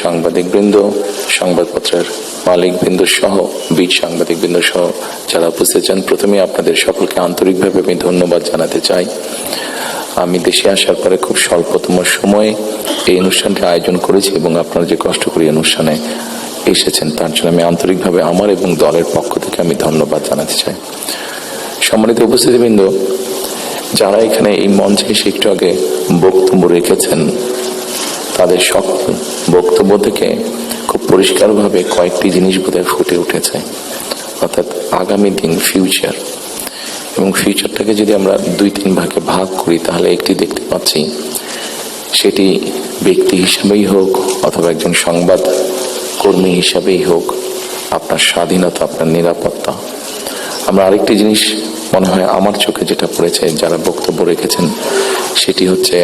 সাংবাদিকবৃন্দ, সংবাদপত্রের মালিকবৃন্দ সহ বীর সাংবাদিকবৃন্দ সহ যারা উপস্থিত আছেন, প্রথমে আপনাদের সকলকে আন্তরিকভাবে আমি ধন্যবাদ জানাতে চাই। আমি দেশে আসার পরে খুব স্বল্পতম সময়ে এই অনুষ্ঠানটি আয়োজন করেছি এবং আপনারা যে কষ্ট করে অনুষ্ঠানে এসেছেন তার জন্য আমি আন্তরিকভাবে আমার এবং দলের পক্ষ থেকে আমি ধন্যবাদ জানাতে চাই। সম্মানিত উপস্থিতিবৃন্দ, যারা এখানে এই মঞ্চে এসে একটু আগে বক্তব্য রেখেছেন, তাদের সকল বক্তব্য থেকে খুব পরিষ্কারভাবে কয়েকটি জিনিস বোধহয় ফুটে উঠেছে, অর্থাৎ আগামী দিন ফিউচার, এবং ফিউচারটাকে যদি আমরা 2-3 ভাগে ভাগ করি তাহলে একটি দেখতে পাচ্ছি, সেটি ব্যক্তি হিসাবেই হোক অথবা একজন সংবাদ কর্মী হিসাবেই হোক, আপনার স্বাধীনতা, আপনার নিরাপত্তা। আমরা আরেকটি জিনিস মনে হয় আমার চোখে যেটা পড়েছে যারা বক্তব্য রেখেছেন, সেটি হচ্ছে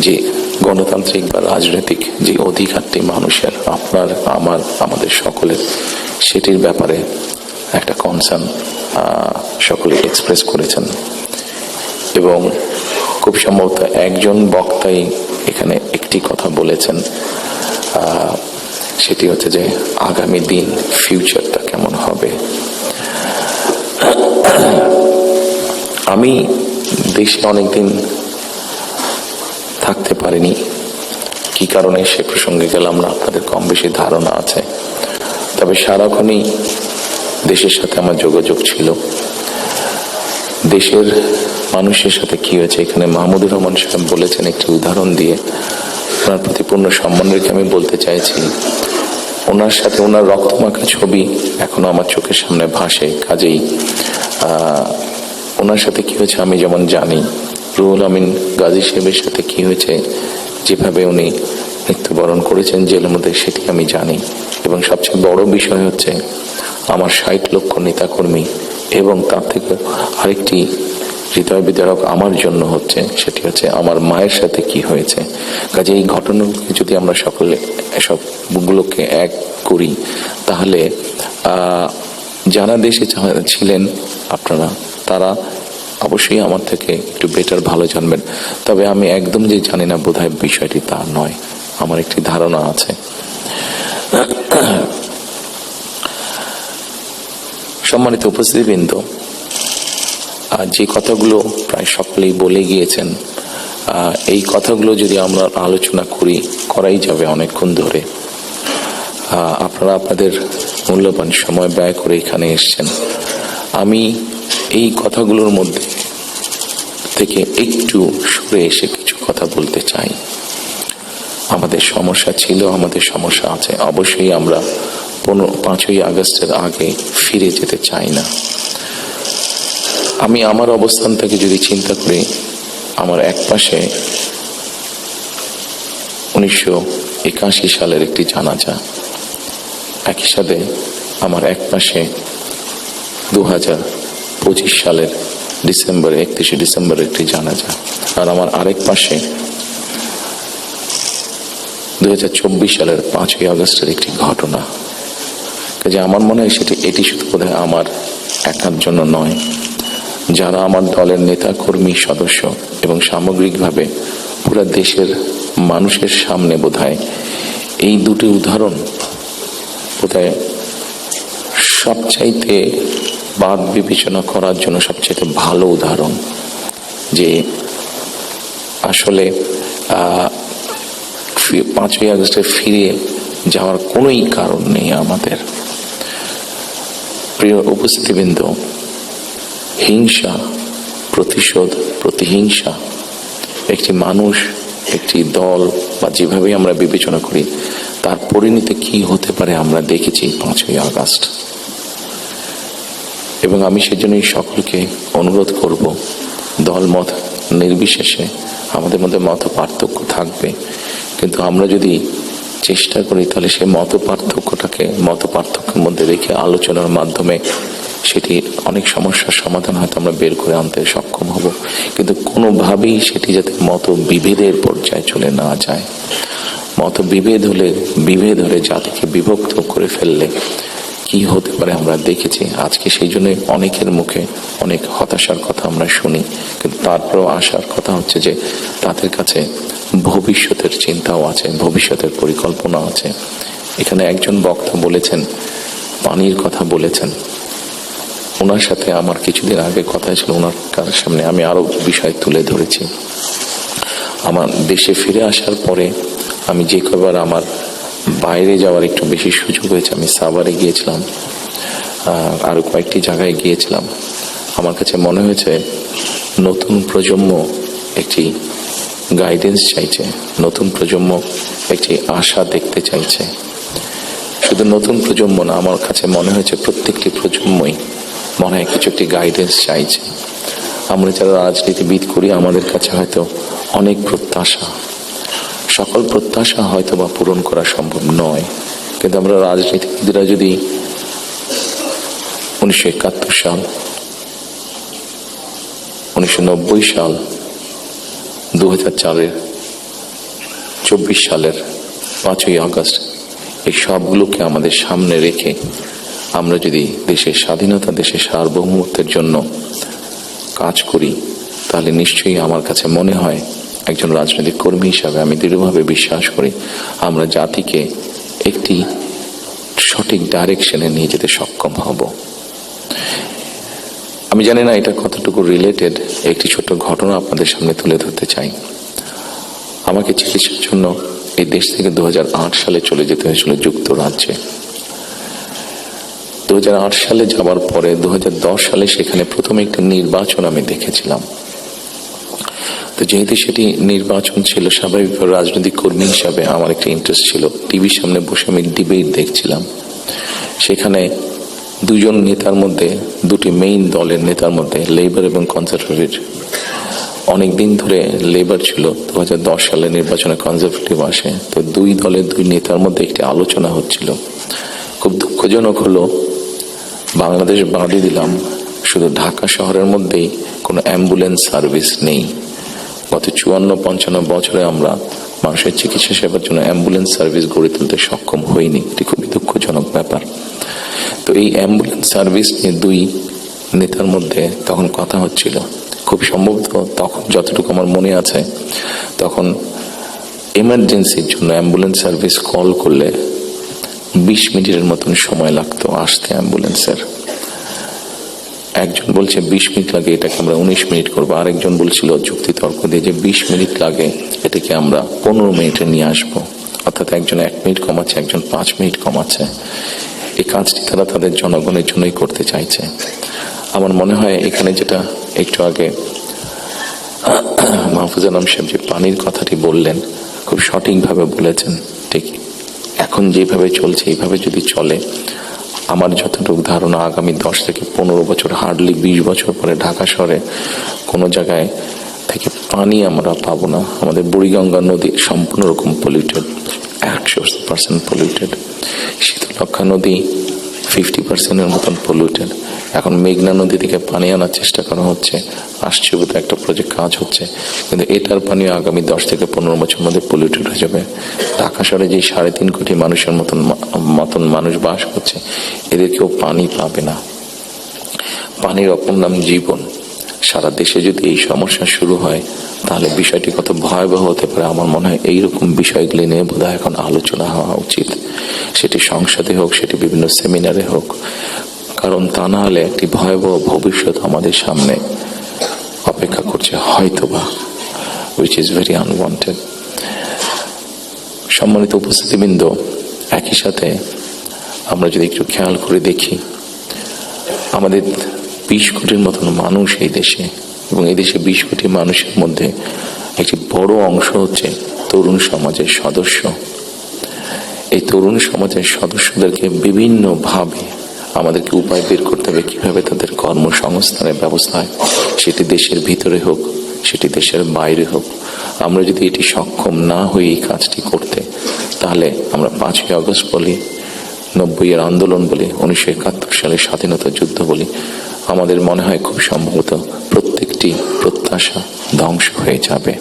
যে গণতান্ত্রিক বা রাজনৈতিক যে অধিকারটি মানুষের, আপনার, আমার, আমাদের সকলের, সেটির ব্যাপারে একটা কনসার্ন সকলে এক্সপ্রেস করেছেন। এবং খুব সম্ভবত একজন বক্তাই এখানে একটি কথা বলেছেন, সেটি হচ্ছে যে আগামী দিন ফিউচারটা কেমন হবে। আমি দেশে অনেকদিন থাকতে পারিনি, কি কারণে সে প্রসঙ্গে গেলাম না, আপনাদের কম বেশি ধারণা আছে। তবে সারাক্ষণই দেশের সাথে আমার যোগাযোগ ছিল। দেশের মানুষের সাথে কি হয়েছে, এখানে মাহমুদুর রহমান সাহেব বলেছেন একটি উদাহরণ দিয়ে, ওনার প্রতি পূর্ণ সম্মান রেখে আমি বলতে চাইছি, ওনার সাথে ওনার রক্তমাখা ছবি এখনো আমার চোখের সামনে ভাসে। কাজেই ওনার সাথে কি হয়েছে আমি যেমন জানি, রুহুল আমিন গাজী সাহেবের সাথে কি হয়েছে, যেভাবে উনি মৃত্যুবরণ করেছেন জেলের মধ্যে, সেটি আমি জানি। এবং সবচেয়ে বড় বিষয় হচ্ছে আমার 60 লক্ষ নেতাকর্মী, এবং তার থেকে আরেকটি হৃদয় বিদারক আমার জন্য হচ্ছে, সেটি হচ্ছে আমার মায়ের সাথে কি হয়েছে। কাজে এই ঘটনাগুলো যদি আমরা সকলে এসবগুলোকে এক করি, তাহলে যারা দেশে ছিলেন আপনারা, তারা অবশ্যই আমার থেকে একটু বেটার ভালো জানবেন। তবে আমি একদম যে জানি না বোধহয় বিষয়টি তা নয়, আমার একটি ধারণা আছে। সম্মানিত উপস্থিতিবৃন্দ, যে কথাগুলো প্রায় সকলেই বলে গিয়েছেন, এই কথাগুলো যদি আমরা আলোচনা করাই যাবে অনেকক্ষণ ধরে। আপনারা আপনাদের মূল্যবান সময় ব্যয় করে এখানে এসেছেন। আমি এই কথাগুলোর মধ্যে থেকে একটু সরে এসে কিছু কথা বলতে চাই। আমাদের সমস্যা ছিল, আমাদের সমস্যা আছে, অবশ্যই আমরা 5ই আগস্টের আগে ফিরে যেতে চাই না। আমি আমার অবস্থান থেকে যদি চিন্তা করি, আমার এক পাশে 1981 সালের একটি জানাজা, একই সাথে আমার এক পাশে 2025 সালের 31 ডিসেম্বরের একটি জানাজা, আর আমার আরেক পাশে 2024 সালের 5ই আগস্টের একটি ঘটনা। কাজে আমার মনে হয় এটি শুধু বোধহয় আমার একার জন্য নয়, যারা আমার দলের নেতা কর্মী সদস্য এবং সামগ্রিকভাবে পুরো দেশের মানুষের সামনে বোধহয় এই দুটি উদাহরণ বোধহয় সবচাইতে বাদ বিবেচনা করার জন্য সবচাইতে ভালো উদাহরণ, যে আসলে 5ই আগস্টে ফিরে যাওয়ার কোনোই কারণ নেই আমাদের। প্রিয় উপস্থিতিবৃন্দ, হিংসা, প্রতিশোধ, প্রতিহিংসা, একটি মানুষ, একটি দল বা যেভাবে আমরা বিবেচনা করি, তার পরিণতি কি হতে পারে আমরা দেখেছি 5ই আগস্ট। এবং আমি সেজন্যই সকলকে অনুরোধ করব, দলমত নির্বিশেষে আমাদের মধ্যে মত পার্থক্য থাকবে, কিন্তু আমরা যদি চেষ্টা করি তাহলে সেই মত পার্থক্যের মধ্যে রেখে আলোচনার মাধ্যমে সেটি অনেক সমস্যার সমাধান হয়তো আমরা বের করে আনতে সক্ষম হব। কিন্তু কোনোভাবেই সেটি যাতে মত বিভেদের পর্যায়ে চলে না যায়। মত বিভেদ হলে জাতিকে বিভক্ত করে ফেললে কি হতে পারে আমরা দেখেছি। আজকে সেই জন্য অনেকের মুখে অনেক হতাশার কথা আমরা শুনি, কিন্তু তারপরেও আশার কথা হচ্ছে যে তাদের কাছে ভবিষ্যতের চিন্তাও আছে, ভবিষ্যতের পরিকল্পনা আছে। এখানে একজন বক্তা বলেছেন, পানির কথা বলেছেন, ওনার সাথে আমার কিছুদিন আগে কথা ছিল, ওনার সামনে আমি আরো বিষয় তুলে ধরেছি। আমার দেশে ফিরে আসার পরে আমি যে কবার আমার বাইরে যাওয়ার একটু বেশি সুযোগ হয়েছে, আমি সাভারে গিয়েছিলাম, আরো কয়েকটি জায়গায় গিয়েছিলাম। আমার কাছে মনে হয়েছে নতুন প্রজন্ম একটি গাইডেন্স চাইছে, নতুন প্রজন্ম একটি আশা দেখতে চাইছে। শুধু নতুন প্রজন্ম না, আমার কাছে মনে হয়েছে প্রত্যেকটি প্রজন্মই মনে হয় কিছু একটি গাইডেন্স চাইছে। আমরা যারা রাজনীতিবিদ করি আমাদের কাছে হয়তো অনেক প্রত্যাশা, সকল প্রত্যাশা হয়তো বা পূরণ করা সম্ভব নয়, কিন্তু আমরা রাজনীতিবিদরা যদি 1971 সাল, 1990 সাল, 2004-এর 24 সালের 5ই আগস্ট এই সবগুলোকে আমাদের সামনে রেখে আমরা যদি দেশের স্বাধীনতা, দেশের সার্বভৌমত্বের জন্য কাজ করি, তাহলে নিশ্চয়ই আমার কাছে মনে হয় একজন রাজনৈতিক কর্মী হিসাবে আমি দৃঢ়ভাবে বিশ্বাস করি আমরা জাতিকে একটি সঠিক ডাইরেকশনে নিয়ে যেতে সক্ষম হব। আমি জানি না এটা কতটুকু রিলেটেড, একটি ছোট্ট ঘটনা আপনাদের সামনে তুলে ধরতে চাই। আমাকে চিকিৎসার জন্য এই দেশ থেকে 2008 সালে চলে যেতে হয়েছিল যুক্তরাজ্যে। 2008 সালে যাওয়ার পরে 2010 সালে সেখানে প্রথমে একটা নির্বাচন আমি দেখেছিলাম। তো যেহেতু সেটি নির্বাচন ছিল, স্বাভাবিকভাবে রাজনৈতিক কর্মী হিসাবে আমার একটা ইন্টারেস্ট ছিল। টিভির সামনে বসে আমি ডিবেট দেখছিলাম। সেখানে দুজন নেতার মধ্যে, দুটি মেইন দলের নেতার মধ্যে, লেবার এবং কনজারভেটিভ, অনেকদিন ধরে লেবার ছিল, 2010 সালে নির্বাচনে কনজারভেটিভ আসে। তো দুই দলের দুই নেতার মধ্যে একটি আলোচনা হচ্ছিল। খুব দুঃখজনক হলো, বাংলাদেশ বাদই দিলাম, শুধু ঢাকা শহরের মধ্যেই কোনো অ্যাম্বুলেন্স সার্ভিস নেই। গত 54-55 বছরে আমরা মানুষের চিকিৎসা সেবার জন্য অ্যাম্বুলেন্স সার্ভিস গড়ে তুলতে সক্ষম হইনি। এটি খুবই দুঃখজনক ব্যাপার। তো এই অ্যাম্বুলেন্স সার্ভিস নিয়ে দুই নেতার মধ্যে তখন কথা হচ্ছিল। খুব সম্ভবত তখন যতটুকু আমার মনে আছে, তখন এমার্জেন্সির জন্য অ্যাম্বুলেন্স সার্ভিস কল করলে 20 মিনিটের মতন সময় লাগতো আসতে অ্যাম্বুলেন্সের। একজন বলছে 20 মিনিট লাগে, এটাকে আমরা 19 মিনিট করবো। আরেকজন বলছিল যুক্তি তর্ক দিয়ে যে 20 মিনিট লাগে, এটাকে আমরা 15 মিনিটে নিয়ে আসবো। অর্থাৎ একজন 1 মিনিট কমাচ্ছে, একজন 5 মিনিট কমাচ্ছে। এই কাজটি তারা তাদের জনগণের জন্যই করতে চাইছে। আমার মনে হয় এখানে যেটা একটু আগে মাহফুজ আলম সাহেব যে পানির কথাটি বললেন, খুব সঠিকভাবে বলেছেন। ঠিক এখন যেভাবে চলছে, এইভাবে যদি চলে, আমার যতটুকু ধারণা আগামী 10 থেকে 15 বছর, হার্ডলি 20 বছর পরে ঢাকা শহরে কোনো জায়গায় থেকে পানি আমরা পাবো না। আমাদের বুড়িগঙ্গা নদী সম্পূর্ণ রকম পলিউটেড, 100% পলিউটেড। শীতলক্ষা নদী 50%-এর মতন পলিউটেড। এখন মেঘনা নদী থেকে পানি আনার চেষ্টা করা হচ্ছে, আসছে বোধ একটা প্রজেক্ট কাজ হচ্ছে, কিন্তু এটার পানি আগামী 10 থেকে 15 বছর মধ্যে পলিউটেড হয়ে যাবে। ঢাকা শহরে যে 3.5 কোটি মানুষের মতন মানুষ বাস করছে, এদের কেউ পানি পাবে না। পানির অপর নাম জীবন। সারা দেশে যদি এই সমস্যা শুরু হয়, তাহলে বিষয়টি কত ভয়াবহ হতে পারে। আমার মনে হয় এইরকম বিষয়গুলি নিয়ে বোধহয় এখন আলোচনা হওয়া উচিত, সেটি সংসদে হোক, সেটি বিভিন্ন সেমিনারে হোক। কারণ তা না হলে একটি ভয়াবহ ভবিষ্যৎ আমাদের সামনে অপেক্ষা করছে হয়তোবা, which is very unwanted. সম্মানিত উপস্থিতিবৃন্দ, একই সাথে আমরা যদি একটু খেয়াল করে দেখি, আমাদের 20 কোটির মতন মানুষ এই দেশে, এবং এই দেশে 20 কোটি মানুষের মধ্যে একটি বড় অংশ হচ্ছে তরুণ সমাজের সদস্য। এই তরুণ সমাজের সদস্যদেরকে বিভিন্নভাবে আমাদেরকে উপায় বের করতে হবে কিভাবে তাদের কর্মসংস্থানের ব্যবস্থা হয়, সেটি দেশের ভিতরে হোক, সেটি দেশের বাইরে হোক। আমরা যদি এটি সক্ষম না হই এই কাজটি করতে, তাহলে আমরা 5ই আগস্ট বলি, 90-এর আন্দোলন বলি, 1971 সালের স্বাধীনতা যুদ্ধ বলি, আমাদের মনে হয় খুব সম্ভবত প্রত্যেকটি প্রত্যাশা ধ্বংস হয়ে যাবে।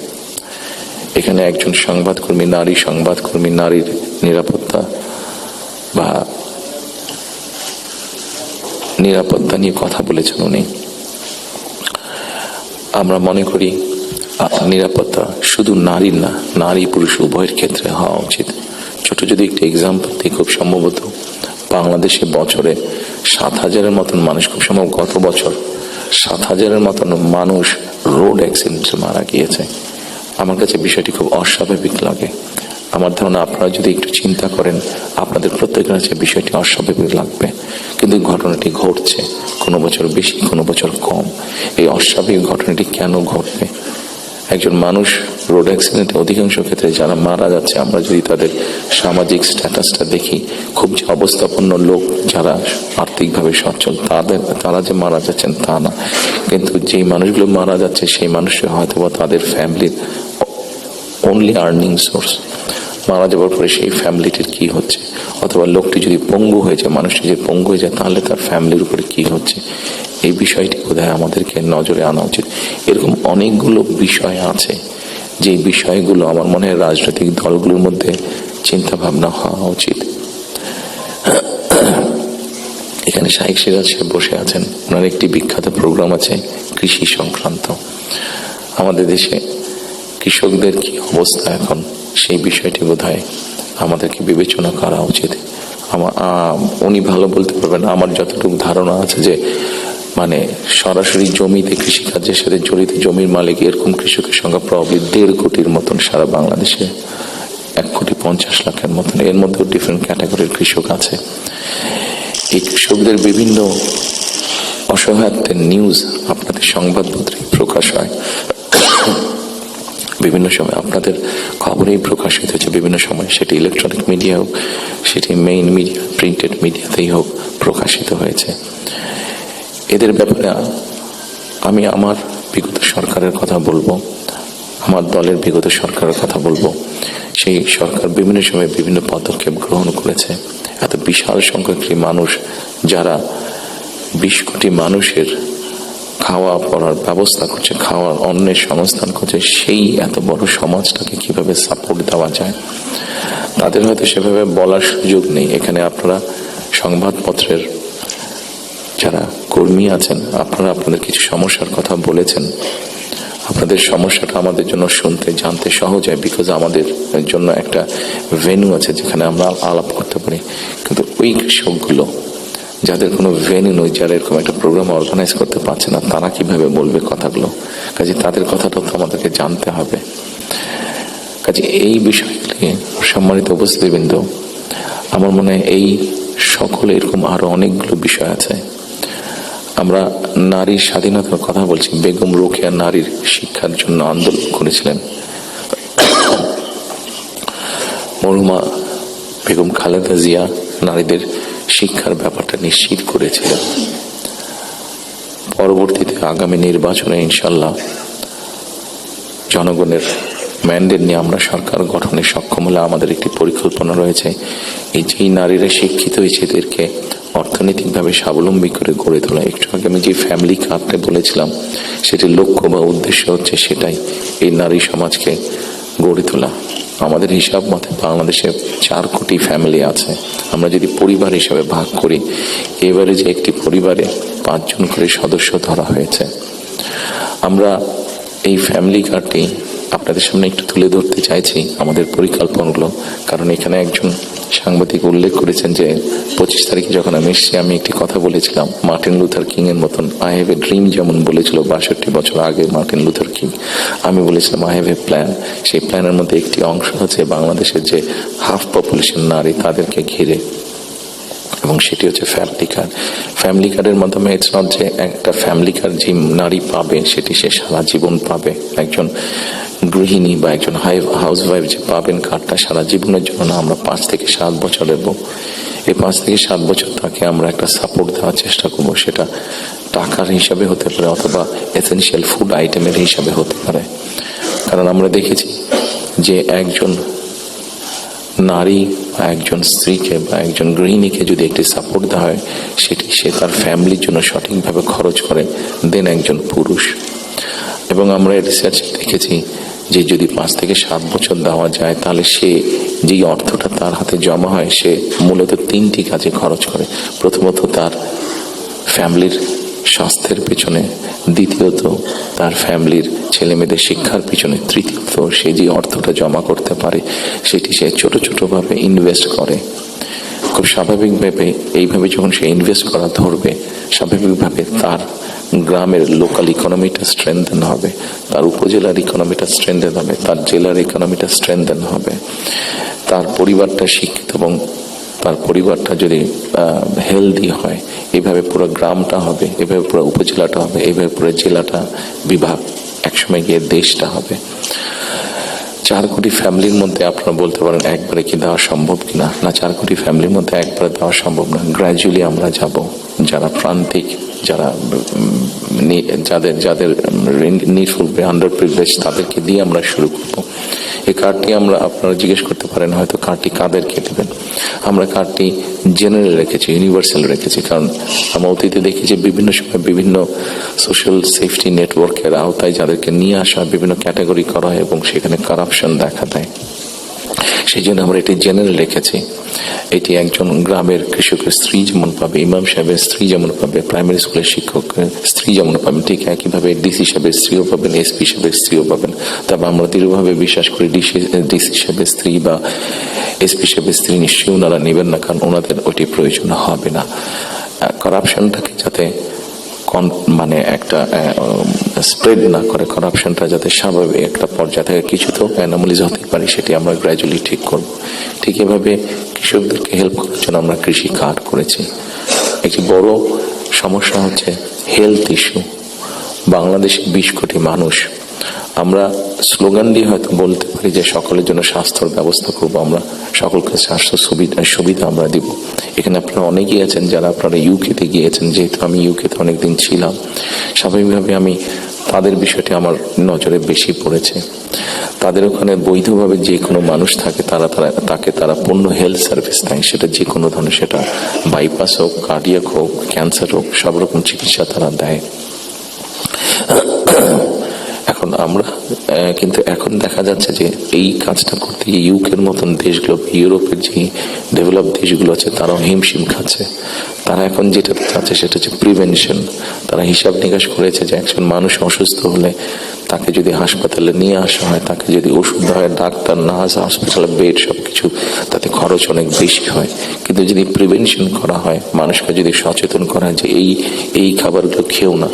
এখানে একজন সংবাদকর্মী, নারী সংবাদকর্মী, নারীর নিরাপত্তা বা নিরাপত্তা নিয়ে কথা বলেছেন উনি। আমরা মনে করি নিরাপত্তা শুধু নারীর না, নারী পুরুষ উভয়ের ক্ষেত্রে হওয়া উচিত। ছোট যদি একটি এক্সাম্পল দিই, খুব সম্ভবত বাংলাদেশে বছরে 7,000-এর মতন মানুষ, খুব সম্ভব গত বছর 7,000-এর মতন মানুষ রোড অ্যাক্সিডেন্টে মারা গিয়েছে। আমার কাছে বিষয়টি খুব অস্বাভাবিক লাগে। আমার ধারণা আপনারা যদি একটু চিন্তা করেন, আপনাদের প্রত্যেকের কাছে বিষয়টি অস্বাভাবিক লাগবে, কিন্তু ঘটনাটি ঘটছে, কোনো বছর বেশি, কোনো বছর কম। এই অস্বাভাবিক ঘটনাটি কেন ঘটবে? একজন মানুষ রোড অ্যাক্সিডেন্টে অধিকাংশ ক্ষেত্রে যারা মারা যাচ্ছে, আমরা যদি তাদের সামাজিক স্ট্যাটাসটা দেখি, খুব যে অবস্থাপন্ন লোক যারা আর্থিকভাবে সচ্ছল তারা যে মারা যাচ্ছেন তা না, কিন্তু যেই মানুষগুলো মারা যাচ্ছে সেই মানুষরা হয়তো বা তাদের ফ্যামিলির অনলি আর্নিং সোর্স। মারা যাওয়ার পরে সেই ফ্যামিলিটির কি হচ্ছে, অথবা লোকটি যদি পঙ্গু হয়ে যায়, মানুষটি যদি পঙ্গু হয়ে যায়, তাহলে তার ফ্যামিলির উপরে কি হচ্ছে, এই বিষয়টি বোধহয় আমাদেরকে নজরে আনা উচিত। এরকম অনেকগুলো বিষয় আছে যে বিষয়গুলো আমার মনে হয় রাজনৈতিক দলগুলোর মধ্যে চিন্তা ভাবনা হওয়া উচিত। এখানে শাইখ সিরাজ সাহেব বসে আছেন, ওনার একটি বিখ্যাত প্রোগ্রাম আছে কৃষি সংক্রান্ত। আমাদের দেশে কৃষকদের কি অবস্থা এখন, সেই বিষয়টি বোধহয় আমাদেরকে বিবেচনা করা উচিত। উনি ভালো বলতে পারবেন, আমার যতটুকু ধারণা আছে যে মানে সরাসরি জমিতে কৃষিকাজের সাথে জড়িত জমির মালিক এরকম কৃষকের সংখ্যা প্রবাবলি 1.5 কোটির মতন সারা বাংলাদেশে, 1,50,00,000-এর মতন। এর মধ্যেও ডিফারেন্ট ক্যাটাগরির কৃষক আছে। এই কৃষকদের বিভিন্ন অসহায়ত্বের নিউজ আপনাদের সংবাদপত্রে প্রকাশ হয়, বিভিন্ন সময় আপনাদের খবরেই প্রকাশিত হয়েছে, বিভিন্ন সময় সেটি ইলেকট্রনিক মিডিয়া হোক, সেটি মেইন মিডিয়া প্রিন্টেড মিডিয়াতেই হোক, প্রকাশিত হয়েছে। এদের ব্যাপারে আমি আমার বিগত সরকারের কথা বলবো, আমার দলের বিগত সরকারের কথা বলবো। সেই সরকার বিভিন্ন সময় বিভিন্ন পদক্ষেপ গ্রহণ করেছে। এত বিশাল সংখ্যক মানুষ, যারা 20 কোটি মানুষের খাওয়া পড়ার ব্যবস্থা করছে, খাওয়ার অন্নের সংস্থান করছে, সেই এত বড় সমাজটাকে কিভাবে সাপোর্ট দেওয়া যায়, তাদের হয়তো সেভাবে বলার সুযোগ নেই। এখানে আপনারা সংবাদপত্রের যারা কর্মী আছেন, আপনারা আপনাদের কিছু সমস্যার কথা বলেছেন। আপনাদের সমস্যাটা আমাদের জন্য শুনতে জানতে সহজ হয়, বিকজ আমাদের জন্য একটা ভেন্যু আছে যেখানে আমরা আলাপ করতে পারি। কিন্তু ওই কৃষকগুলো যাদের কোনো ভেন্যু নয়, যারা এরকম একটা প্রোগ্রাম অর্গানাইজ করতে পারছে না, তারা কিভাবে বলবে কথাগুলো? কাজে তাদের কথাটা তো আমাদেরকে জানতে হবে। কাজে এই বিষয়গুলি সম্মানিত উপস্থিতিবৃন্দ, আমার মনে হয় এই সকলে এরকম আরো অনেকগুলো বিষয় আছে। আমরা নারীর স্বাধীনতার কথা বলছি। বেগম রোকেয়া নারীর শিক্ষার জন্য আন্দোলন করেছিলেন। মরহুমা বেগম খালেদা জিয়া নারীদের শিক্ষার ব্যাপারটা নিশ্চিত করেছিলেন। পরবর্তীতে আগামী নির্বাচনে ইনশাল্লাহ জনগণের ম্যান্ডেট নিয়ে আমরা সরকার গঠনে সক্ষম হলে আমাদের একটি পরিকল্পনা রয়েছে, এই যেই নারীরা শিক্ষিত হয়েছে এদেরকে অর্থনৈতিকভাবে স্বাবলম্বী করে গড়ে তোলা। একটু আগে আমি যে ফ্যামিলি কার্ডটা বলেছিলাম, সেটির লক্ষ্য বা উদ্দেশ্য হচ্ছে সেটাই, এই নারী সমাজকে গড়ে তোলা। আমাদের হিসাব মতে বাংলাদেশে 4 কোটি ফ্যামিলি আছে। আমরা যদি পরিবার হিসাবে ভাগ করি, এবারে যে একটি পরিবারে 5 জন করে সদস্য ধরা হয়েছে। আমরা এই ফ্যামিলি কার্ডটি আপনাদের সামনে একটু তুলে ধরতে চাইছি, আমাদের পরিকল্পনাগুলো। কারণ এখানে একজন সাংবাদিক উল্লেখ করেছেন যে 25 তারিখে যখন আমি এসেছি, আমি একটি কথা বলেছিলাম মার্টিন লুথার কিং এর মতন, আই হ্যাভ এ ড্রিম, যেমন বলেছিল 62 বছর আগে মার্টিন লুথার কিং। আমি বলেছিলাম আই হ্যাভ এ প্ল্যান। সেই প্ল্যানের মধ্যে একটি অংশ হচ্ছে বাংলাদেশের যে হাফ পপুলেশন নারী, তাদেরকে ঘিরে, এবং সেটি হচ্ছে ফ্যামিলি কার্ড। ফ্যামিলি কার্ডের মাধ্যমে ইটস নট যে একটা ফ্যামিলি কার্ড যে নারী পাবে সেটি সে সারা জীবন পাবে। একজন গৃহিণী বা একজন হাউস ওয়াইফ যে পাবেন কার্ডটা সারা জীবনের জন্য না, আমরা 5 থেকে 7 বছর দেব। এই 5 থেকে 7 বছর তাকে আমরা একটা সাপোর্ট দেওয়ার চেষ্টা করবো। সেটা টাকার হিসাবে হতে পারে, অথবা এসেনশিয়াল ফুড আইটেমের হিসাবে হতে পারে। কারণ আমরা দেখেছি যে একজন নারী বা একজন স্ত্রীকে বা একজন গৃহিণীকে যদি একটি সাপোর্ট দেওয়া হয়, সেটি সে তার ফ্যামিলির জন্য সঠিকভাবে খরচ করে দেন একজন পুরুষ। এবং আমরা রিসার্চ দেখেছি যে যদি 5 থেকে 7 বছর দেওয়া যায়, তাহলে সে যেই অর্থটা তার হাতে জমা হয়, সে মূলত 3টি কাজে খরচ করে। প্রথমত তার ফ্যামিলির স্বাস্থ্যের পেছনে, দ্বিতীয়ত তার ফ্যামিলির ছেলেমেয়েদের শিক্ষার পিছনে, তৃতীয়ত সে যে অর্থটা জমা করতে পারে সেটি সে ছোট ছোটভাবে ইনভেস্ট করে। খুব স্বাভাবিকভাবে এইভাবে যখন সে ইনভেস্ট করা ধরবে, স্বাভাবিকভাবে তার গ্রামের লোকাল ইকোনমিটা স্ট্রেংথেন হবে, তার উপজেলার ইকোনমিটা স্ট্রেংথেন হবে, তার জেলার ইকোনমিটা স্ট্রেংথেন হবে, তার পরিবারটা শিক্ষিত এবং তার পরিবারটা যদি হেলদি হয়, এইভাবে পুরো গ্রামটা হবে, এভাবে পুরো উপজেলাটা হবে, এইভাবে পুরো জেলাটা, বিভাগ, একসময় গিয়ে দেশটা হবে। 4 কোটি ফ্যামিলির মধ্যে আপনারা বলতে পারেন একবারে কি দেওয়া সম্ভব কিনা? না, 4 কোটি ফ্যামিলির মধ্যে একবারে দেওয়া সম্ভব না। গ্র্যাজুয়ালি আমরা যাব, যারা প্রান্তিক, যারা যাদের নিডফুল, আন্ডার প্রিভিলেজ, তাদেরকে দিয়ে আমরা শুরু করব। এই কার্ডটি আপনারা জিজ্ঞেস করতে পারেন হয়তো কার্ডটি কাদেরকে দেবেন। আমরা কার্ডটি জেনারেল রেখেছি, ইউনিভার্সাল রেখেছি, কারণ আমরা অতীতে দেখেছি বিভিন্ন সময় বিভিন্ন সোশ্যাল সেফটি নেটওয়ার্কের আওতায় যাদেরকে নিয়ে আসা বিভিন্ন ক্যাটাগরি করা হয় এবং সেখানে কারাপশন দেখা দেয়। সেই জন্য আমরা এটি জেনারেল রেখেছি। এটি একজন গ্রামের কৃষকের স্ত্রী যেমন পাবে, ইমাম সাহেবের স্ত্রী যেমন পাবে, প্রাইমারি স্কুলের শিক্ষকের স্ত্রী যেমন পাবেন, ঠিক একইভাবে ডিসি সাহেবের স্ত্রীও পাবেন, এসপি সাহেবের স্ত্রীও পাবেন। তবে আমরা দৃঢ়ভাবে বিশ্বাস করি ডিসি সাহেবের স্ত্রী বা এসপি সাহেবের স্ত্রী নিশ্চয়ই ওনারা নেবেন না, কারণ ওনাদের ওটি প্রয়োজন হবে না। করাপশনটাকে যাতে মানে একটা স্প্রেড না করে, করাপশনটা যাতে স্বাভাবিক একটা পর্যায়ে থেকে কিছু তো অ্যানোমালিজ হতে পারে, সেটি আমরা গ্র্যাজুয়ালি ঠিক করব। ঠিক এভাবে কৃষকদেরকে হেল্প করার জন্য আমরা কৃষি কার্ড করেছি। একটি বড় সমস্যা হচ্ছে হেলথ ইস্যু। বাংলাদেশে 20 কোটি মানুষ, আমরা স্লোগান দিয়ে হয়তো বলতে পারি যে সকলের জন্য স্বাস্থ্যর ব্যবস্থা করবো, আমরা সকলকে স্বাস্থ্য সুবিধা আমরা দিব। এখানে আপনারা অনেকেই আছেন যারা আপনারা ইউকেতে গিয়েছেন, যেহেতু আমি ইউকেতে অনেকদিন ছিলাম, স্বাভাবিকভাবে আমি তাদের বিষয়টি আমার নজরে বেশি পড়েছে। তাদের ওখানে বৈধভাবে যে কোনো মানুষ থাকে তাকে তারা পূর্ণ হেলথ সার্ভিস দেয়, সেটা যে কোনো ধরনের, সেটা বাইপাস হোক, কার্ডিয়াক হোক, ক্যান্সার হোক, সব রকম চিকিৎসা তারা দেয়। কিন্তু এখন দেখা যাচ্ছে যে এই কাজটা করতে ইউকের মতন দেশগুলো, ইউরোপের যে ডেভেলপ দেশগুলো আছে, তারাও হিমশিম খাচ্ছে। তারা এখন যেটা চাচ্ছে সেটা হচ্ছে প্রিভেনশন। তারা হিসাব নিকাশ করেছে যে একজন মানুষ অসুস্থ হলে তাকে যদি হাসপাতালে নিয়ে আসা হয়, তাকে যদি ওষুধ দেওয়া হয়, ডাক্তার, নার্স, হসপিটালে বেড, সবকিছু, তাতে খরচ অনেক বেশি হয়। কিন্তু যদি প্রিভেনশন করা হয়, মানুষকে যদি সচেতন করা হয় যে এই খাবারগুলো খেও না,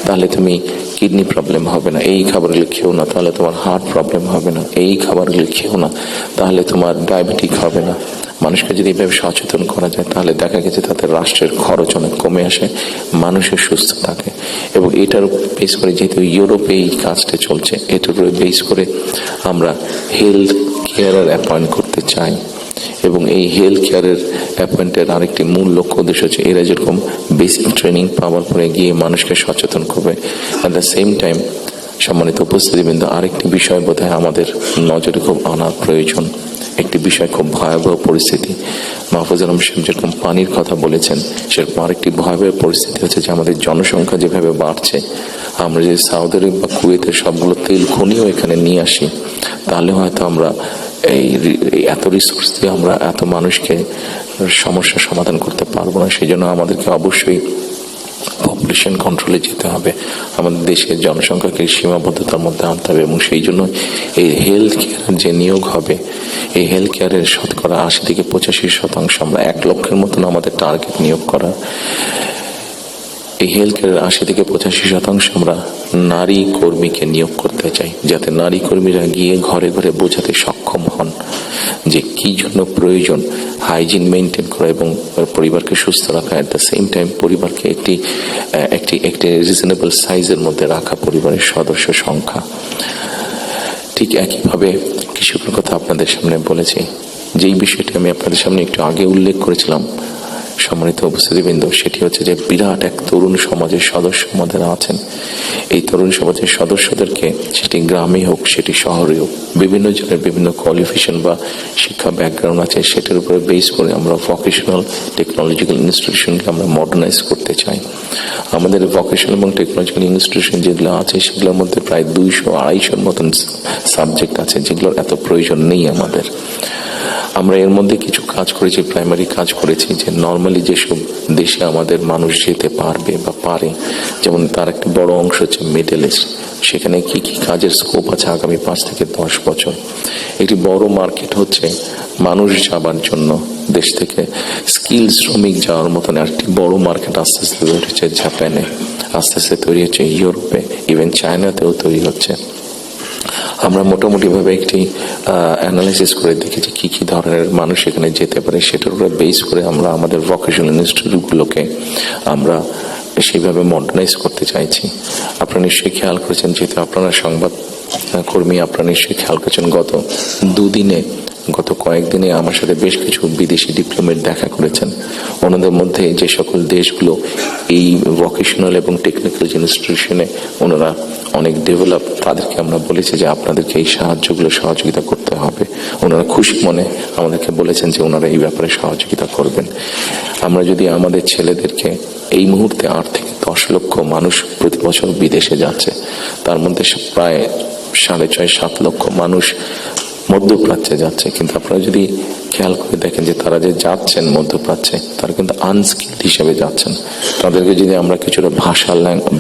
তাহলে তুমি কিডনি প্রবলেম হবে না, এই খাবারগুলো খেও না তাহলে তোমার হার্ট প্রবলেম হবে না, এই খাবারগুলো খেও না তাহলে তোমার ডায়াবেটিক হবে না, মানুষকে যদি এভাবে সচেতন করা যায়, তাহলে দেখা গেছে তাতে রাষ্ট্রের খরচ অনেক কমে আসে, মানুষের সুস্থ থাকে। এবং এটার বেস করে, যেহেতু ইউরোপে এই কাজটা চলছে, এটার উপরে বেস করে আমরা হেলথ কেয়ারার অ্যাপয়েন্ট করতে চাই। এবং এই হেলথ কেয়ারের অ্যাপয়েন্টের আরেকটি মূল লক্ষ্য উদ্দেশ্য হচ্ছে এরা যেরকম বেসিক ট্রেনিং পাওয়ার পরে গিয়ে মানুষকে সচেতন করবে, অ্যাট দ্য সেম টাইম সম্মানিত উপস্থিতিবৃন্দ, আরেকটি বিষয় বোধহয় আমাদের নজরে খুব আনার প্রয়োজন। একটি বিষয়, খুব ভয়াবহ পরিস্থিতি, মাহফুজ আলম সাহেব যেরকম পানির কথা বলেছেন, সেরকম আরেকটি ভয়াবহ পরিস্থিতি হচ্ছে যে আমাদের জনসংখ্যা যেভাবে বাড়ছে, আমরা যদি সৌদি আরব বা কুয়েতের সবগুলো তেল খনিও এখানে নিয়ে আসি, তাহলে হয়তো আমরা এই এত রিসোর্স দিয়ে আমরা এত মানুষকে সমস্যার সমাধান করতে পারবো না। সেই জন্য আমাদেরকে অবশ্যই পপুলেশন কন্ট্রোলে যেতে হবে, আমাদের দেশের জনসংখ্যাকে সীমাবদ্ধতার মধ্যে আনতে হবে। এবং সেই জন্য এই হেলথ কেয়ার যে নিয়োগ হবে, এই হেলথ কেয়ারের শতকরা 80 থেকে 85% আমরা 1 লক্ষের মতন আমাদের টার্গেট নিয়োগ করা। এই হেলথ কেয়ারের 80 থেকে 85% আমরা নারী কর্মীকে নিয়োগ করতে চাই, যাতে নারী কর্মীরা গিয়ে ঘরে ঘরে বোঝাতে সক্ষম হন যে কি জন্য প্রয়োজন হাইজিন মেনটেন করা এবং পরিবারকে সুস্থ রাখা, এট দ্য সেম টাইম পরিবারকে একটি রিজনেবল সাইজের মধ্যে রাখা, পরিবারের সদস্য সংখ্যা। ঠিক একইভাবে কৃষকের কথা আপনাদের সামনে বলেছি, যেই বিষয়টি আমি আপনাদের সামনে একটু আগে উল্লেখ করেছিলাম সম্মানিত উপস্থিতিবৃন্দ, সেটি হচ্ছে যে বিরাট এক তরুণ সমাজের সদস্য আমাদের আছেন। এই তরুণ সমাজের সদস্যদেরকে, সেটি গ্রামে হোক সেটি শহরে হোক, বিভিন্ন জনের বিভিন্ন কোয়ালিফিকেশন বা শিক্ষা ব্যাকগ্রাউন্ড আছে, সেটার উপরে বেস করে আমরা ভোকেশনাল টেকনোলজিক্যাল ইনস্টিটিউশনকে আমরা মডার্নাইজ করতে চাই। আমাদের ভোকেশনাল এবং টেকনোলজিক্যাল ইনস্টিটিউশন যেগুলো আছে, সেগুলোর মধ্যে প্রায় 200-250 মতন সাবজেক্ট আছে, যেগুলোর এত প্রয়োজন নেই আমাদের। আমরা এর মধ্যে কিছু কাজ করেছি, প্রাইমারি কাজ করেছি, যে নর্মালি যেসব দেশে আমাদের মানুষ যেতে পারবে বা পারে, যেমন তার একটা বড় অংশ হচ্ছে মিডল ইস্ট, সেখানে কি কি কাজের স্কোপ আছে আগামী 5 থেকে 10 বছর। একটি বড় মার্কেট হচ্ছে মানুষ যাবার জন্য, দেশ থেকে স্কিল শ্রমিক যাওয়ার মতন একটি বড় মার্কেট আস্তে আস্তে তৈরি হচ্ছে জাপানে, আস্তে আস্তে তৈরি হচ্ছে ইউরোপে, ইভেন চায়নাতেও তৈরি হচ্ছে। আমরা মোটামুটিভাবে একটি অ্যানালাইসিস করে দেখেছি কি কি ধরনের মানুষ এখানে যেতে পারে, সেটার উপরে বেস করে আমরা আমাদের ভোকেশনাল ইনস্টিটিউটগুলোকে আমরা সেইভাবে মডার্নাইজ করতে চাইছি। আপনারা নিশ্চয়ই খেয়াল করেছেন, যেহেতু আপনারা সংবাদ কর্মী, আপনারা নিশ্চয়ই খেয়াল করেছেন গত কয়েকদিনে আমার সাথে বেশ কিছু বিদেশি ডিপ্লোমেট দেখা করেছেন। ওনাদের মধ্যে যে সকল দেশগুলো এই ভোকেশনাল এবং টেকনিক্যাল ইনস্টিটিউশনে ওনারা অনেক ডেভেলপ, তাদেরকে আমরা বলেছি যে আপনাদেরকে এই সহযোগিতা করতে হবে। ওনারা খুশি মনে আমাদেরকে বলেছেন যে ওনারা এই ব্যাপারে সহযোগিতা করবেন। আমরা যদি আমাদের ছেলেদেরকে, এই মুহূর্তে 8 থেকে 10 লক্ষ মানুষ প্রতি বছর বিদেশে যাচ্ছে, তার মধ্যে প্রায় 6.5-7 লক্ষ মানুষ মধ্যপ্রাচ্যে যাচ্ছে, কিন্তু আপনারা যদি খেয়াল করে দেখেন যে তারা যে যাচ্ছেন মধ্যপ্রাচ্যে, তারা কিন্তু আনস্কিল্ড হিসেবে যাচ্ছেন। তাদেরকে যদি আমরা কিছুটা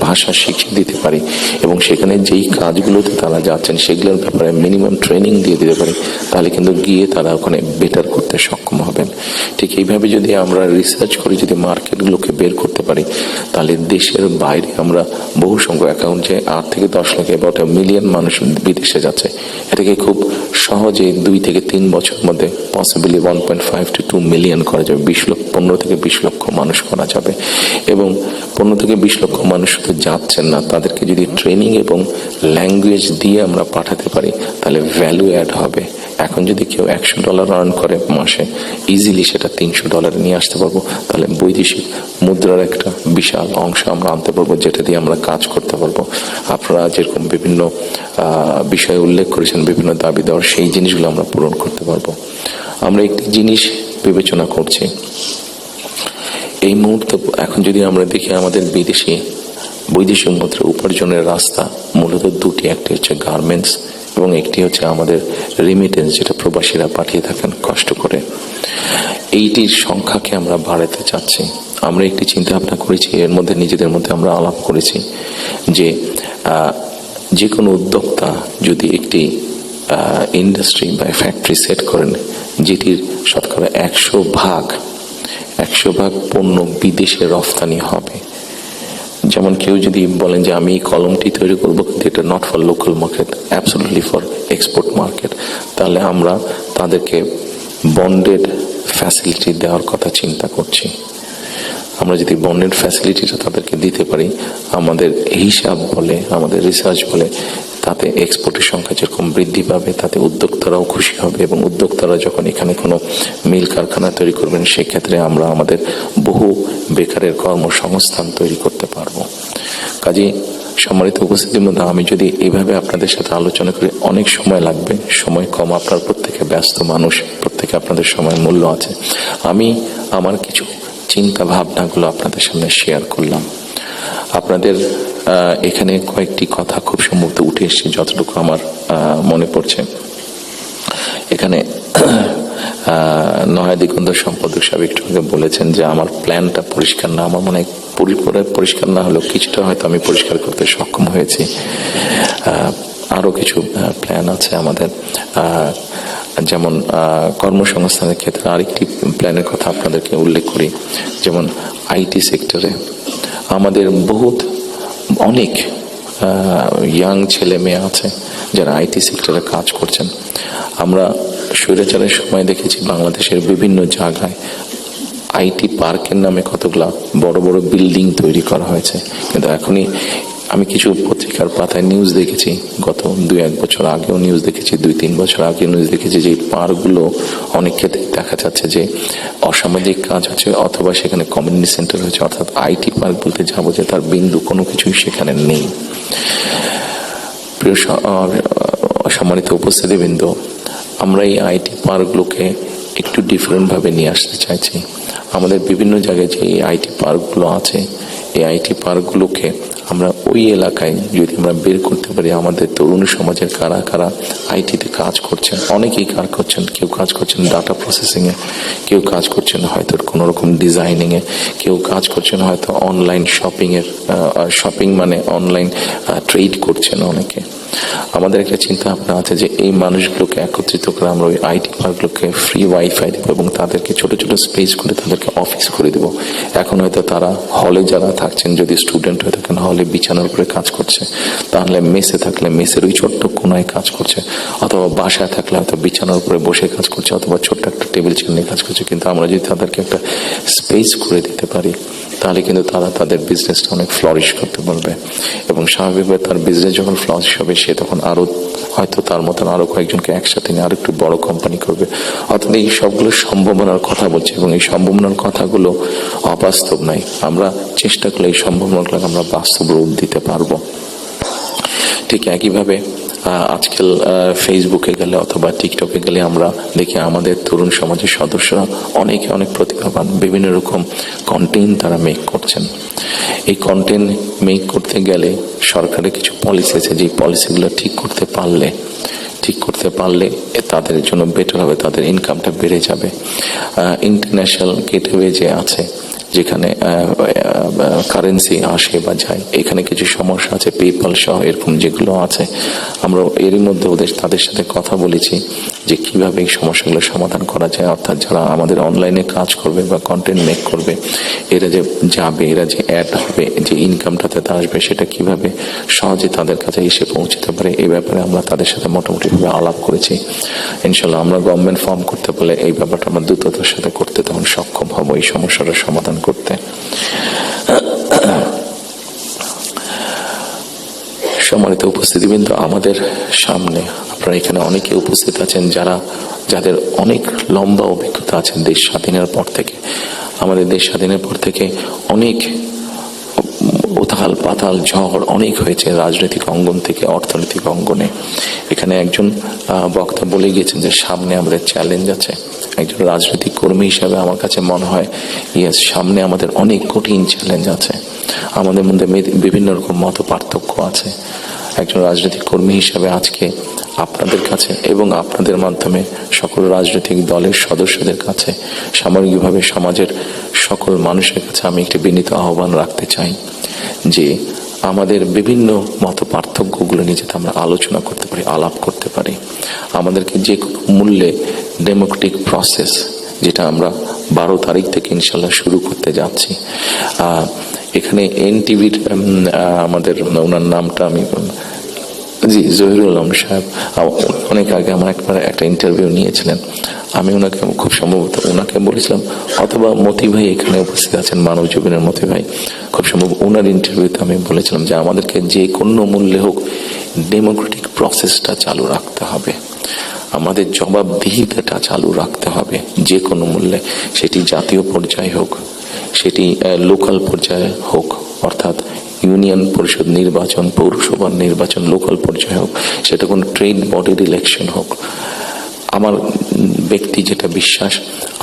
ভাষা শিখিয়ে দিতে পারি এবং সেখানে যেই কাজগুলোতে তারা যাচ্ছেন সেগুলোর ব্যাপারে মিনিমাম ট্রেনিং দিয়ে দিতে পারি, তাহলে কিন্তু গিয়ে তারা ওখানে বেটার করতে সক্ষম হবেন। ঠিক এইভাবে যদি আমরা রিসার্চ করে যদি মার্কেটগুলোকে বের করতে পারি, তাহলে দেশের বাইরে আমরা বহু সংখ্যক অ্যাকাউন্ট, যে 8 থেকে 10 লাখ অ্যাবাউট 1 মিলিয়ন মানুষ বিদেশে যাচ্ছে, এটাকে খুব সহজে 2 থেকে 3 বছরের মধ্যে পসিবলি 1.5 to 2 মিলিয়ন করা যাবে। 15 থেকে 20 লক্ষ মানুষ করা যাবে। এবং 15 থেকে 20 লক্ষ মানুষ শুধু যাচ্ছেন না, তাদেরকে যদি ট্রেনিং এবং ল্যাঙ্গুয়েজ দিয়ে আমরা পাঠাতে পারি, তাহলে ভ্যালু অ্যাড হবে। এখন যদি কেউ $100 আর্ন করে মাসে, ইজিলি সেটা $300 নিয়ে আসতে পারবো। তাহলে বৈদেশিক মুদ্রার একটা বিশাল অংশ আমরা আনতে পারবো, যেটা দিয়ে আমরা কাজ করতে পারবো। আপনারা যেরকম বিভিন্ন বিষয়ে উল্লেখ করেছেন, বিভিন্ন দাবি দেওয়ার, সেই জিনিসগুলো আমরা পূরণ করতে পারবো। আমরা একটি জিনিস বিবেচনা করছি এই মুহূর্তে, এখন যদি আমরা দেখি আমাদের বৈদেশিক মুদ্রা উপার্জনের রাস্তা মূলত দুটি, একটি হচ্ছে গার্মেন্টস এবং একটি হচ্ছে আমাদের রেমিটেন্স, যেটা প্রবাসীরা পাঠিয়ে থাকেন কষ্ট করে। এইটির সংখ্যাকে আমরা বাড়াতে চাচ্ছি। আমরা একটি চিন্তা ভাবনা করেছি, এর মধ্যে নিজেদের মধ্যে আমরা আলাপ করেছি যে কোনো উদ্যোক্তা যদি একটি ইন্ডাস্ট্রি বা ফ্যাক্টরি সেট করেন, যেটির শতকরা 100 ভাগ পণ্য বিদেশে রফতানি হবে। যেমন কেউ যদি বলেন যে আমি কলমটি তৈরি করবো, কিন্তু এটা not for local market, absolutely for export market, তাহলে আমরা তাদেরকে বন্ডেড ফ্যাসিলিটি দেওয়ার কথা চিন্তা করছি। আমরা যদি বন্ডেড ফ্যাসিলিটিটা তাদেরকে দিতে পারি, আমাদের হিসাব বলে, আমাদের রিসার্চ বলে, তাতে এক্সপোর্টের সংখ্যা যেরকম বৃদ্ধি পাবে, তাতে উদ্যোক্তারাও খুশি হবে। এবং উদ্যোক্তারা যখন এখানে কোনো মিল কারখানা তৈরি করবেন, সেক্ষেত্রে আমরা আমাদের বহু বেকারের কর্মসংস্থান তৈরি করতে পারবো। কাজেই সম্মানিত উপস্থিতির মধ্যে আমি যদি এইভাবে আপনাদের সাথে আলোচনা করি, অনেক সময় লাগবে, সময় কম, আপনার প্রত্যেকে ব্যস্ত মানুষ, প্রত্যেকে আপনাদের সময় মূল্য আছে। আমি আমার কিছু চিন্তা ভাবনাগুলো আপনাদের সামনে শেয়ার করলাম। আপনাদের এখানে কয়েকটি কথা খুব সম্ভবত উঠে এসছে, যতটুকু আমার মনে পড়ছে। এখানে নয়া দিগন্ত সম্পাদক সাহেব একটু আগে বলেছেন যে আমার প্ল্যানটা পরিষ্কার না। আমার মনে হয় পুরোপুরি পরিষ্কার না হলেও কিছুটা হয়তো আমি পরিষ্কার করতে সক্ষম হয়েছি। আরো কিছু প্ল্যান আছে আমাদের, যেমন কর্মসংস্থানের ক্ষেত্রে আরেকটি প্ল্যানের কথা আপনাদেরকে উল্লেখ করি। যেমন আইটি সেক্টরে আমাদের অনেক ইয়াং ছেলে মেয়ে আছে যারা আইটি সেক্টরে কাজ করছেন। আমরা স্বৈরাচারের সময় দেখেছি বাংলাদেশের বিভিন্ন জায়গায় আইটি পার্কের নামে কতগুলা বড় বড় বিল্ডিং তৈরি করা হয়েছে, কিন্তু এখনই আমি কিছু পত্রিকার পাতায় নিউজ দেখেছি, গত 2-1 বছর আগেও নিউজ দেখেছি, 2-3 বছর আগে নিউজ দেখেছি, যে পার্কগুলো অনেক ক্ষেত্রে দেখা যাচ্ছে যে অসামাজিক কাজ হচ্ছে, অথবা সেখানে কমিউনিটি সেন্টার হচ্ছে। অর্থাৎ আইটি পার্ক বলতে যাবো যে তার বিন্দু কোনো কিছুই সেখানে নেই। প্রিয় সম্মানিত উপস্থিতিবৃন্দ, আমরা এই আইটি পার্কগুলোকে একটু ডিফারেন্টভাবে নিয়ে আসতে চাইছি। আমাদের বিভিন্ন জায়গায় যে এই আইটি পার্কগুলো আছে, এই আইটি পার্কগুলোকে আমরা ওই এলাকায় যদি আমরা বের করতে পারি আমাদের তরুণ সমাজের কারা কারা আইটিতে কাজ করছেন, অনেকেই কাজ করছেন, কেউ কাজ করছেন ডাটা প্রসেসিংয়ে, কেউ কাজ করছেন হয়তো কোনো রকম ডিজাইনিংয়ে, কেউ কাজ করছেন হয়তো অনলাইন শপিংয়ের, শপিং মানে অনলাইন ট্রেড করছেন অনেকে। আমাদের একটা চিন্তা ভাবনা আছে যে এই মানুষগুলোকে একত্রিত করে আমরা ওই আইটি পার্কগুলোকে ফ্রি ওয়াইফাই দেবো এবং তাদেরকে ছোট ছোট স্পেস করে তাদেরকে অফিস করে দেবো। এখন হয়তো তারা হলে যারা থাকছেন, যদি স্টুডেন্ট হয়ে থাকেন হলে বিছানার উপরে কাজ করছে, তাহলে মেসে থাকলে মেসের ওই ছোট্ট কোনায় কাজ করছে, অথবা বাসায় থাকলে হয়তো বিছানার উপরে বসে কাজ করছে, অথবা ছোট্ট একটা টেবিল চেয়ার নিয়ে কাজ করছে। কিন্তু আমরা যদি তাদেরকে একটা স্পেস করে দিতে পারি তাহলে কিন্তু তারা তাদের বিজনেসটা অনেক ফ্লারিশ করতে পারবে এবং স্বাভাবিকভাবে তার বিজনেস যখন ফ্লারিশ হবে সে তখন আরো হয়তো তার মতন আরো কয়েকজনকে একসাথে নিয়ে আরো একটু বড় কোম্পানি করবে। অর্থাৎ এই সবগুলো সম্ভাবনার কথা বলছে এবং এই সম্ভাবনার কথাগুলো অবাস্তব নয়। আমরা চেষ্টা করলে এই সম্ভাবনাগুলো আমরা বাস্তব রূপ দিতে পারবো। ঠিক একইভাবে আজকাল ফেসবুকে গেলে অথবা টিকটকে গেলে আমরা দেখি আমাদের তরুণ সমাজের সদস্যরা অনেকে অনেক প্রতিভাবান, বিভিন্ন রকম কন্টেন্ট তারা মেক করছেন। এই কন্টেন্ট মেক করতে গেলে সরকারের কিছু পলিসি আছে, যে পলিসিগুলো ঠিক করতে পারলে তাদের জন্য বেটার হবে, তাদের ইনকামটা বেড়ে যাবে। ইন্টারন্যাশনাল গেটওয়ে যে আছে যেখানে কারেন্সি আসে বা যায়, এখানে কিছু সমস্যা আছে, পেপাল সহ এরকম যেগুলো আছে, আমরা এরই মধ্যে তাদের সাথে কথা বলেছি যে কিভাবে এই সমস্যাগুলো সমাধান করা যায়। অর্থাৎ যারা আমাদের অনলাইনে কাজ করবে বা কন্টেন্ট মেক করবে, এরা যে যাবে, এরা যে অ্যাড হবে, যে ইনকামটাতে আসবে, সেটা কিভাবে সহজে তাদের কাছে এসে পৌঁছতে পারে, এই ব্যাপারে আমরা তাদের সাথে মোটামুটিভাবে আলাপ করেছি। ইনশাল্লাহ আমরা গভর্নমেন্ট ফর্ম করতে পারলে এই ব্যাপারটা আমরা দ্রুততার সাথে করতে তখন সক্ষম হব এই সমস্যাটা সমাধান করতে। সম্মানিত উপস্থিতিবৃন্দ, আমাদের সামনে আপনারা এখানে অনেকে উপস্থিত আছেন যাদের অনেক লম্বা অভিজ্ঞতা আছে দেশ স্বাধীনের পর থেকে। আমাদের দেশ স্বাধীনের পর থেকে অনেক উথাল পাতাল ঝড় অনেক হয়েছে রাজনৈতিক অঙ্গন থেকে অর্থনৈতিক অঙ্গনে। এখানে একজন বক্তা বলে গিয়েছেন যে সামনে আমাদের চ্যালেঞ্জ আছে। একজন রাজনৈতিক কর্মী হিসাবে আমার কাছে মনে হয় ইয়েস, সামনে আমাদের অনেক কঠিন চ্যালেঞ্জ আছে, আমাদের মধ্যে বিভিন্ন রকম মত পার্থক্য আছে। একজন রাজনৈতিক কর্মী হিসাবে আজকে আপনাদের কাছে এবং আপনাদের মাধ্যমে সকল রাজনৈতিক দলের সদস্যদের কাছে, সামগ্রিকভাবে সমাজের সকল মানুষের কাছে আমি একটি বিনীত আহ্বান রাখতে চাই যে আমাদের বিভিন্ন মত পার্থক্যগুলো নিয়ে যাতে আমরা আলোচনা করতে পারি, আলাপ করতে পারি। আমাদেরকে যে কোনো মূল্যে ডেমোক্রেটিক প্রসেস, যেটা আমরা 12 তারিখ থেকে ইনশাল্লাহ শুরু করতে যাচ্ছি। এখানে এনটিভির আমাদের ওনার নামটা আমি জহিরুল আলম সাহেব অনেক আগে আমার একটা ইন্টারভিউ নিয়েছিলেন। আমি ওনাকে খুব সম্ভবত ওনাকে বলেছিলাম, অথবা মতি ভাই এখানে উপস্থিত আছেন, মানব জীবনের মতি ভাই, খুব সম্ভব ওনার ইন্টারভিউতে আমি বলেছিলাম যে আমাদেরকে যে কোনো মূল্যে হোক ডেমোক্রেটিক প্রসেসটা চালু রাখতে হবে, আমাদের জবাবদিহিতাটা চালু রাখতে হবে যে কোনো মূল্যে। সেটি জাতীয় পর্যায়ে হোক, সেটি লোকাল পর্যায়ে হোক, অর্থাৎ ইউনিয়ন পরিষদ নির্বাচন, পৌরসভার নির্বাচন, লোকাল পর্যায়ে হোক, সেটা কোনো ট্রেড বডির ইলেকশন হোক। আমার ব্যক্তি যেটা বিশ্বাস,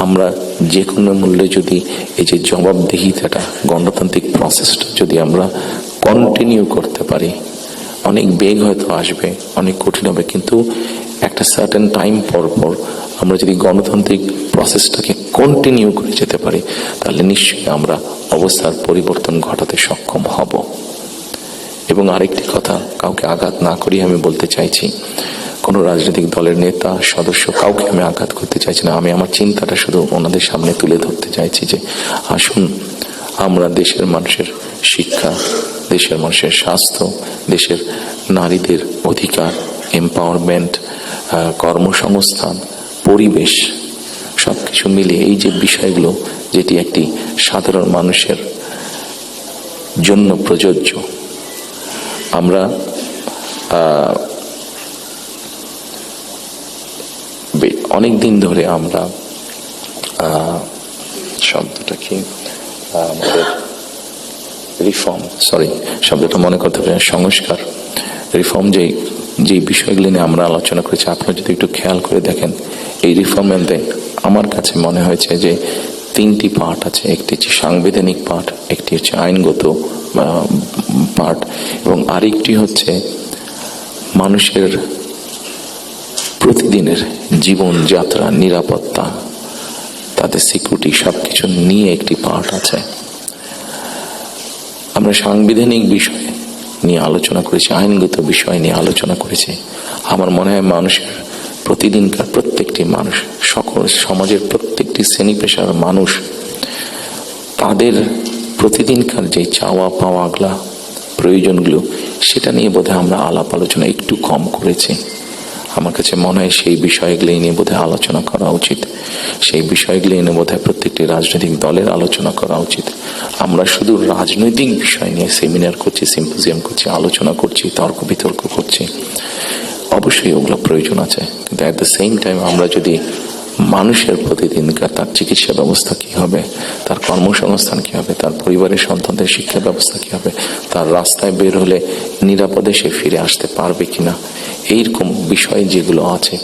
আমরা যে কোনো মূল্যে যদি এই যে জবাবদিহিতাটা, গণতান্ত্রিক প্রসেসটা যদি আমরা কন্টিনিউ করতে পারি, অনেক বেগ হয়তো আসবে, অনেক কঠিন হবে, কিন্তু একটা সার্টেন টাইম পর পর আমরা যদি গণতান্ত্রিক প্রসেসটাকে কন্টিনিউ করে যেতে পারি তাহলে নিশ্চয়ই আমরা অবস্থার পরিবর্তন ঘটাতে সক্ষম হব। এবং আরেকটি কথা, কাউকে আঘাত না করি আমি বলতে চাইছি, কোনো রাজনৈতিক দলের নেতা সদস্য কাউকে আমি আঘাত করতে চাইছি না। আমি আমার চিন্তাটা শুধু ওনাদের সামনে তুলে ধরতে চাইছি যে আসুন আমরা দেশের মানুষের শিক্ষা, দেশের মানুষের স্বাস্থ্য, দেশের নারীদের অধিকার, এম্পাওয়ারমেন্ট, কর্মসংস্থান, পরিবেশ, সবকিছু মিলিয়ে এই যে বিষয়গুলো, যেটি একটি সাধারণ মানুষের জন্য প্রযোজ্য, আমরা অনেক দিন ধরে আমরা শব্দটা কি আমাদের রিফর্ম, শব্দটা মনে করতে হবে, সংস্কার, রিফর্ম, যে বিষয়গুলি নিয়ে আমরা আলোচনা করেছি, আপনারা যদি একটু খেয়াল করে দেখেন এই রিফর্মের আমার কাছে মনে হয়েছে যে 3টি পার্ট আছে। একটি হচ্ছে সাংবিধানিক পার্ট, একটি হচ্ছে আইনগত পার্ট, এবং আরেকটি হচ্ছে মানুষের প্রতিদিনের জীবনযাত্রা, নিরাপত্তা, তাদের সিকিউরিটি সবকিছু নিয়ে একটি পার্ট আছে। আমরা সাংবিধানিক বিষয় নিয়ে আলোচনা করেছি, আইনগত বিষয় নিয়ে আলোচনা করেছি। আমার মনে হয় মানুষের প্রতিদিনকার প্রত্যেকটি মানুষ, সকল সমাজের প্রত্যেকটি শ্রেণী পেশার মানুষ, তাদের প্রতিদিনকার যে চাওয়া পাওয়াগুলা, প্রয়োজনগুলো, সেটা নিয়ে বোধহয় আমরা আলাপ আলোচনা একটু কম করেছি। আমার কাছে মনে হয় সেই বিষয়গুলি নিয়ে বোধহয় আলোচনা করা উচিত। সেই বিষয়গুলি নিয়ে বোধহয় প্রত্যেকটি রাজনৈতিক দলের আলোচনা করা উচিত। আমরা শুধু রাজনৈতিক বিষয় নিয়ে সেমিনার করছি, সিম্পোজিয়াম করছি, আলোচনা করছি, তর্ক বিতর্ক করছি। অবশ্যই ওগুলো প্রয়োজন আছে, কিন্তু অ্যাট দ্য সেম টাইম আমরা যদি মানুষের প্রতিদিনকার তার চিকিৎসা ব্যবস্থা কি হবে, তার কর্মসংস্থান কি হবে, তার পরিবারের সন্তানদের শিক্ষা ব্যবস্থা কি হবে, তার রাস্তায় বের হলে নিরাপদে সে ফিরে আসতে পারবে কিনা, এইরকম বিষয় যেগুলো আছে,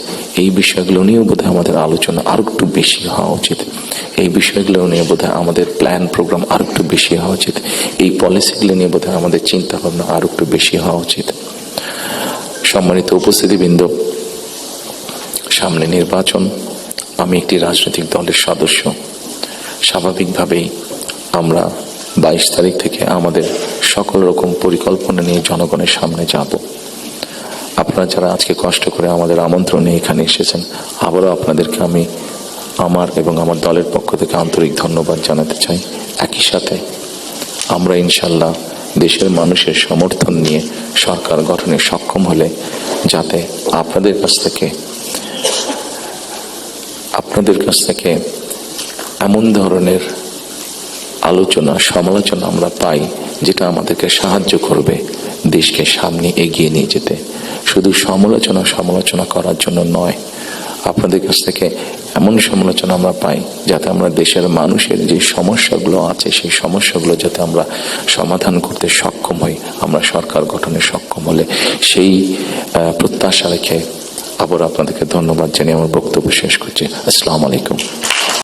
এই বিষয়গুলো নিয়েও বোধহয় আমাদের আলোচনা আরো একটু বেশি হওয়া উচিত। এই বিষয়গুলো নিয়ে বোধহয় আমাদের প্ল্যান প্রোগ্রাম আরো একটু বেশি হওয়া উচিত। এই পলিসিগুলো নিয়ে বোধহয় আমাদের চিন্তা ভাবনা আরো একটু বেশি হওয়া উচিত। সম্মানিত উপস্থিতিবৃন্দ, সামনে নির্বাচন। আমি একটি রাজনৈতিক দলের সদস্য। স্বাভাবিকভাবেই আমরা 22 তারিখ থেকে আমাদের সকল রকম পরিকল্পনা নিয়ে জনগণের সামনে যাব। আপনারা যারা আজকে কষ্ট করে আমাদের আমন্ত্রণে এখানে এসেছেন, আবারও আপনাদেরকে আমি আমার এবং আমার দলের পক্ষ থেকে আন্তরিক ধন্যবাদ জানাতে চাই। একই সাথে আমরা ইনশাল্লাহ দেশের মানুষের সমর্থন নিয়ে সরকার গঠনে সক্ষম হলে যাতে আপনাদের কাছ থেকে এমন ধরনের আলোচনা, সমালোচনা আমরা পাই যেটা আমাদেরকে সাহায্য করবে দেশকে সামনে এগিয়ে নিয়ে যেতে। শুধু সমালোচনা করার জন্য নয়, আপনাদের কাছ থেকে এমন সমালোচনা আমরা পাই যাতে আমরা দেশের মানুষের যে সমস্যাগুলো আছে, সেই সমস্যাগুলো যাতে আমরা সমাধান করতে সক্ষম হই, আমরা সরকার গঠনে সক্ষম হলে, সেই প্রত্যাশা রেখে আবার আপনাদেরকে ধন্যবাদ জানিয়ে আমার বক্তব্য শেষ করছি। আসসালামু আলাইকুম।